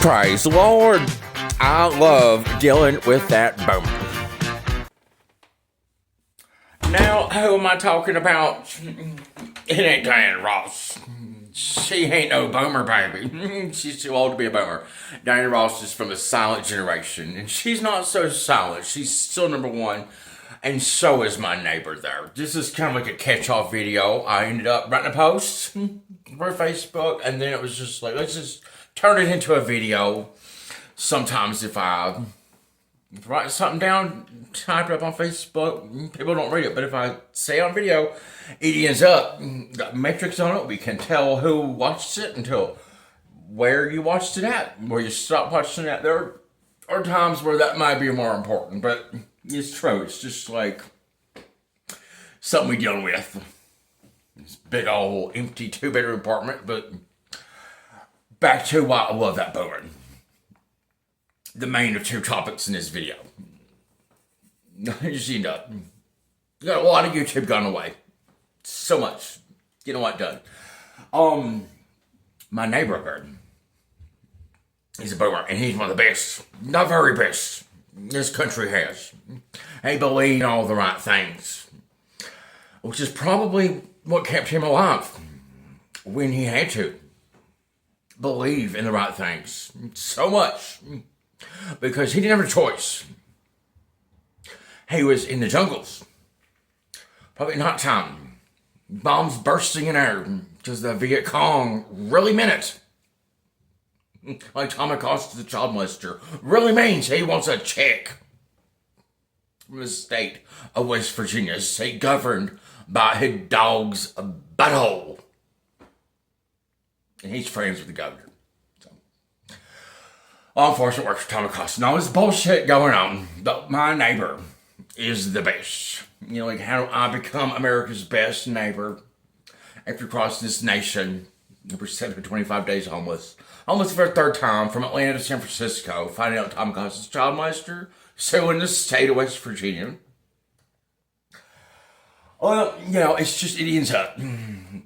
Praise the Lord. I love dealing with that boomer. Now, who am I talking about? It ain't Diana Ross. She ain't no boomer, baby. She's too old to be a boomer. Diana Ross is from the silent generation, and she's not so silent. She's still number one, and so is my neighbor there. This is kind of like a catch-all video. I ended up writing a post for Facebook, and then it was just like, let's just turn it into a video. Sometimes if I write something down, type it up on Facebook, people don't read it. But if I say it on video, it ends up, got metrics on it. We can tell who watched it until where you watched it at, where you stopped watching it at. There are times where that might be more important, but it's true. It's just like something we deal with. This big old empty 2-bedroom apartment, but back to why I love that boomer. The main of two topics in this video. Just end up. You got a lot of YouTube gone away. So much. Getting a lot done. My neighbor here, he's a boomer, and he's one of the best. Not very best this country has. He believed in all the right things, which is probably what kept him alive when he had to believe in the right things so much. Because he didn't have a choice. He was in the jungles. Probably in hot time. Bombs bursting in air. Because the Viet Cong really meant it. Like Tom Acosta, the child molester, really means he wants a check from the state of West Virginia. A state governed by his dog's butthole. And he's friends with the governor. Law enforcement works for Tom Acosta. Now, there's bullshit going on, but my neighbor is the best. You know, like, how do I become America's best neighbor after crossing this nation for 725 days homeless? Homeless for a third time from Atlanta to San Francisco, finding out Tom Acosta's child molester, suing the state of West Virginia. Well, you know, it's just, it ends up,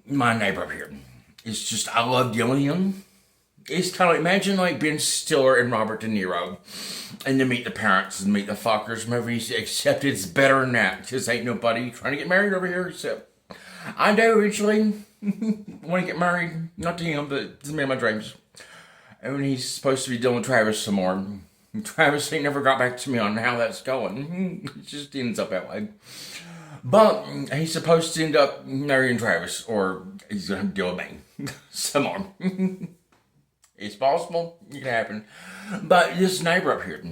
my neighbor up here. It's just, I love dealing with him. It's kind of like, imagine like Ben Stiller and Robert De Niro and to Meet the Parents and Meet the Fockers movies, except it's better than that. Because ain't nobody trying to get married over here except I do eventually want to get married. Not to him, but to me and my dreams. And when he's supposed to be dealing with Travis some more. Travis ain't never got back to me on how that's going. It just ends up that way. But he's supposed to end up marrying Travis, or he's going to deal with me some more. It's possible. It can happen. But this neighbor up here,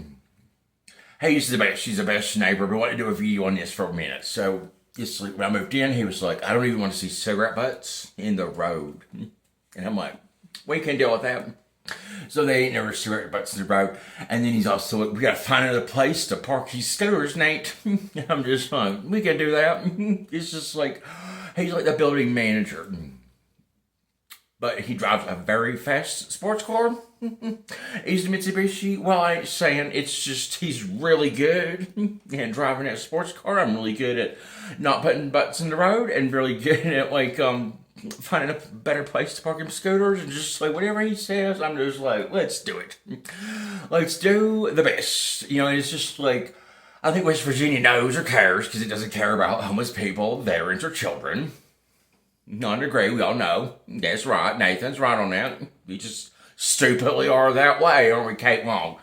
he's the best. She's the best neighbor. But I want to do a video on this for a minute. So, it's like, when I moved in, he was like, I don't even want to see cigarette butts in the road. And I'm like, we can deal with that. So they ain't never cigarette butts in the road. And then he's also like, we got to find another place to park these scooters, Nate. And I'm just like, we can do that. It's just like, he's like the building manager. But he drives a very fast sports car. He's a Mitsubishi. Well, I ain't saying, it's just, he's really good at driving that sports car. I'm really good at not putting butts in the road, and really good at like finding a better place to park him scooters, and just like whatever he says, I'm just like, let's do it. Let's do the best. You know, it's just like, I think West Virginia knows or cares, because it doesn't care about homeless people, veterans, or children. Not agree, we all know. That's right, Nathan's right on that. We just stupidly are that way, aren't we, Kate Long?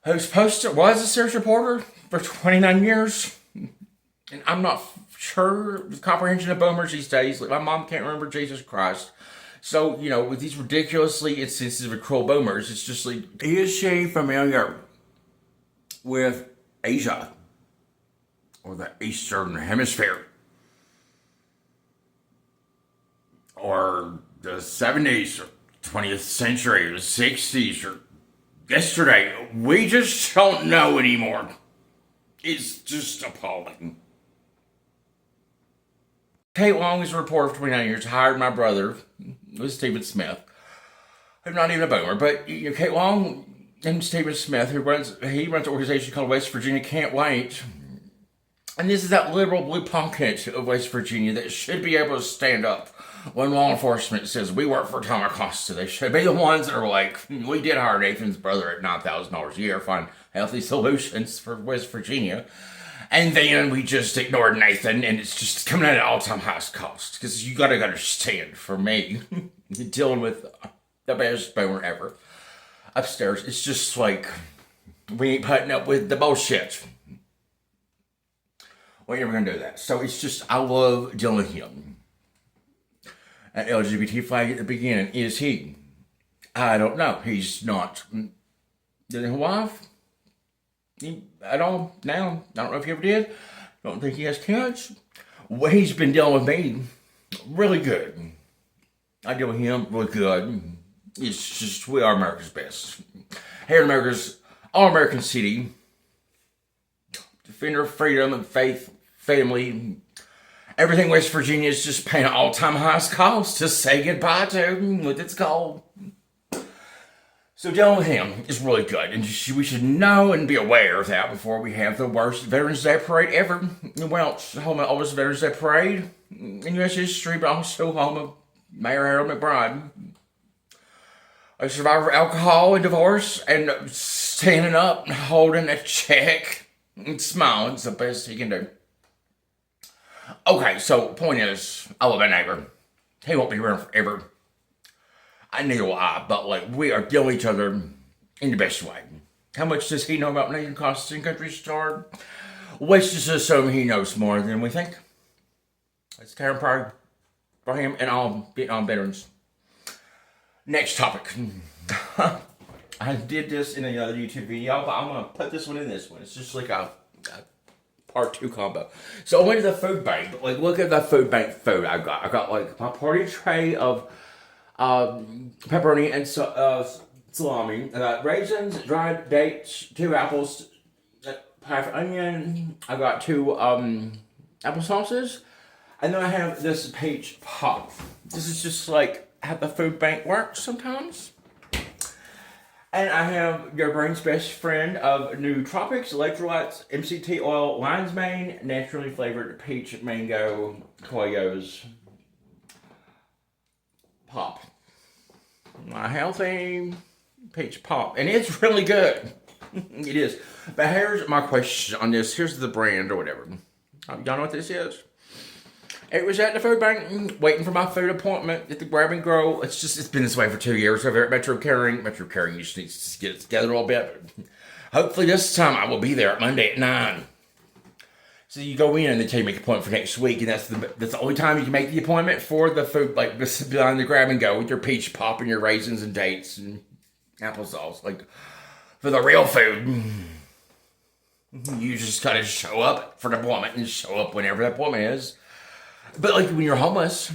Who's was a series reporter for 29 years. And I'm not sure the comprehension of boomers these days. Like, my mom can't remember Jesus Christ. So, you know, with these ridiculously insensitive and cruel boomers, it's just like, is she familiar with Asia? Or the Eastern Hemisphere? Or the 70s, or 20th century, or the 60s, or yesterday. We just don't know anymore. It's just appalling. Kate Long is a reporter for 29 years, hired my brother, with Stephen Smith, who's not even a boomer, but you know, Kate Long and Stephen Smith, he runs an organization called West Virginia Can't Wait. And this is that liberal blue pocket of West Virginia that should be able to stand up When law enforcement says we work for Tom Acosta, they should be the ones that are like, we did hire Nathan's brother at $9,000 a year, find healthy solutions for West Virginia. And then we just ignored Nathan, and it's just coming at an all-time highest cost. Because you got to understand, for me, dealing with the best boomer ever upstairs, it's just like, we ain't putting up with the bullshit. We ain't never going to do that. So it's just, I love dealing with him. An LGBT flag at the beginning. Is he? I don't know. He's not. Did he have a wife? At all now. I don't know if he ever did. Don't think he has kids. Well, he's been dealing with me really good. I deal with him really good. It's just, we are America's best. Here in America's all-American city. Defender of freedom and faith, family. Everything West Virginia is just paying an all-time highest cost to say goodbye to with its gold. So dealing with him is really good, and we should know and be aware of that before we have the worst Veterans Day parade ever. Well, it's home of the oldest Veterans Day parade in U.S. history, but also home of Mayor Harold McBride. A survivor of alcohol and divorce, and standing up and holding a check and smiling. It's the best he can do. Okay, so point is, I love my neighbor. He won't be around forever. I neither will I, but like, we are dealing with each other in the best way. How much does he know about Nathan Acosta and Country Star? Let's just assume he knows more than we think. That's kind of proud for him and all Vietnam veterans. Next topic. I did this in another YouTube video, but I'm going to put this one in this one. It's just like a part 2 combo. So I went to the food bank. Like, look at the food bank food I got. I got like my party tray of pepperoni and salami. I got raisins, dried dates, 2 apples, half onion. I got 2 apple sauces. And then I have this peach pop. This is just like how the food bank works sometimes. And I have your brain's best friend of nootropics, electrolytes, MCT oil, lion's mane, naturally flavored peach mango Koyos pop. My healthy peach pop. And it's really good. It is. But here's my question on this. Here's the brand or whatever. Y'all know what this is? It was at the food bank, waiting for my food appointment at the Grab and Go. It's been this way for 2 years over at Metro Caring. Metro Caring just needs to get it together a little bit. Hopefully this time I will be there Monday at 9. So you go in and they tell you to make an appointment for next week, and that's the only time you can make the appointment for the food, like behind the Grab and Go with your peach pop and your raisins and dates and applesauce. Like, for the real food, you just gotta show up for the appointment and show up whenever the appointment is. But like when you're homeless,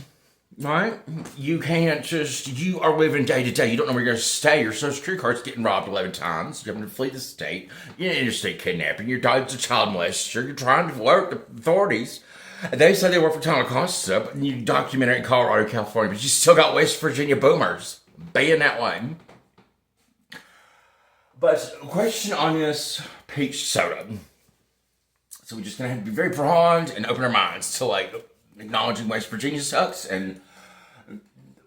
right? You can't just, you are living day to day. You don't know where you're going to stay. Your social security card's getting robbed 11 times. You're having to flee the state. You're in interstate kidnapping. Your dog's a child molester. You're trying to alert the authorities. They say they work for Tom Acosta, but you document it in Colorado, California, but you still got West Virginia boomers being that way. But question on this peach soda. So we're just going to have to be very broad and open our minds to like acknowledging West Virginia sucks. And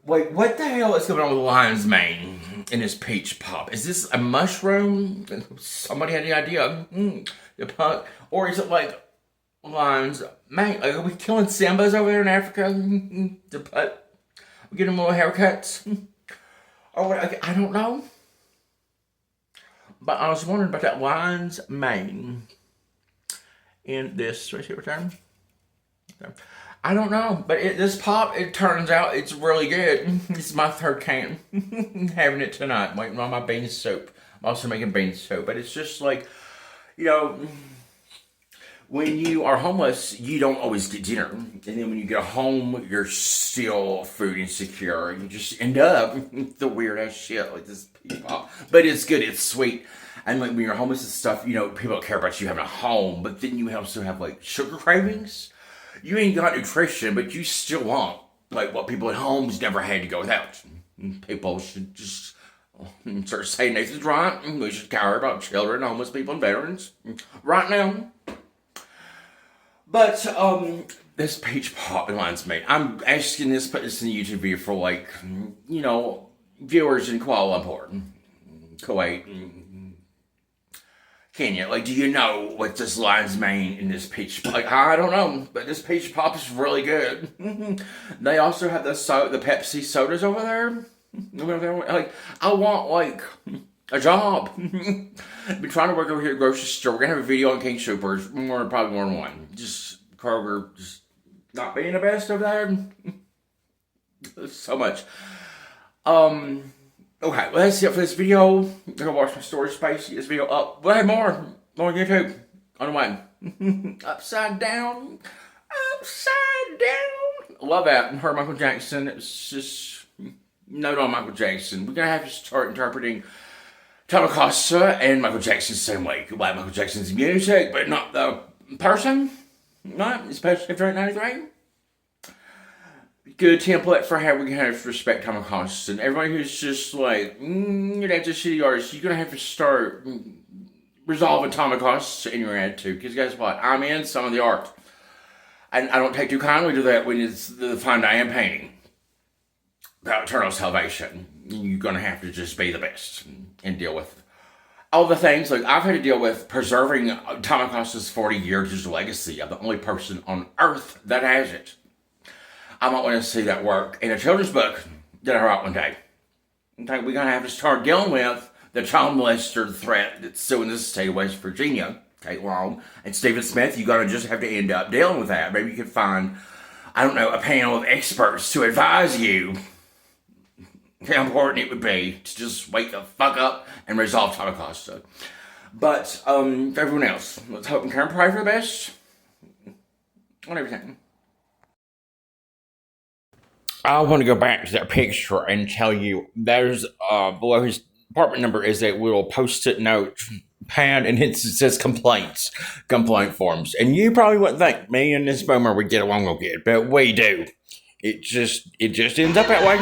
wait, what the hell is going on with lion's mane in this peach pop? Is this a mushroom? Somebody had the idea. Or is it like lion's mane? Like, are we killing Simbas over there in Africa? We get them little haircuts? Or what? I don't know. But I was wondering about that lion's mane in this return. I don't know, but this pop, it turns out it's really good. It's my 3rd can. Having it tonight, waiting on my bean soup. I'm also making bean soup, but it's just like, you know, when you are homeless, you don't always get dinner. And then when you get home, you're still food insecure. And you just end up with the weird ass shit like this peach pop. But it's good, it's sweet. And like when you're homeless and stuff, you know, people don't care about you having a home. But then you also have like sugar cravings. You ain't got nutrition, but you still want like what people at homes never had to go without. People should just start saying Nathan's right. We should care about children, homeless people, and veterans right now. But this peach pop reminds me. I'm asking this, put this in a YouTube video for like, viewers in Kuala Lumpur, Kuwait, Kenya. Like, do you know what this lion's mane in this peach? Like, I don't know, but this peach pop is really good. They also have the Pepsi sodas over there. Like, I want like a job. Been trying to work over here at the grocery store. We're gonna have a video on King Supers. Probably more than one. Just Kroger, just not being the best over there. So much. Okay, well, that's it for this video. I'm gonna watch my storage space, get this video up. We'll have more on YouTube on the way. Upside down. Love that. And heard Michael Jackson. It was just note on Michael Jackson. We're gonna have to start interpreting Tom Acosta and Michael Jackson the same way. Like Michael Jackson's music, but not the person. Not especially after 1993. Good template for how we can have to respect Tom Acosta. And everybody who's just like, that's a shitty artist, you're going to have to start resolving Tom Acosta in your attitude. Because guess what? I'm in some of the art. And I don't take too kindly to that when it's the fine I am painting about eternal salvation. You're going to have to just be the best and deal with all the things. Like, I've had to deal with preserving Tom Acosta's 40 years legacy. I'm the only person on earth that has it. I might want to see that work in a children's book that I write one day. I think we're going to have to start dealing with the child molester threat that's suing the state of West Virginia. Kate Long and Stephen Smith, you're going to just have to end up dealing with that. Maybe you could find, a panel of experts to advise you how important it would be to just wake the fuck up and resolve Tom Acosta. But for everyone else, let's hope and care and pray for the best on everything. I want to go back to that picture and tell you there's below his apartment number is a little post-it note pad, and it says complaint forms. And you probably wouldn't think me and this boomer would get along real good, but we do. It just ends up that way.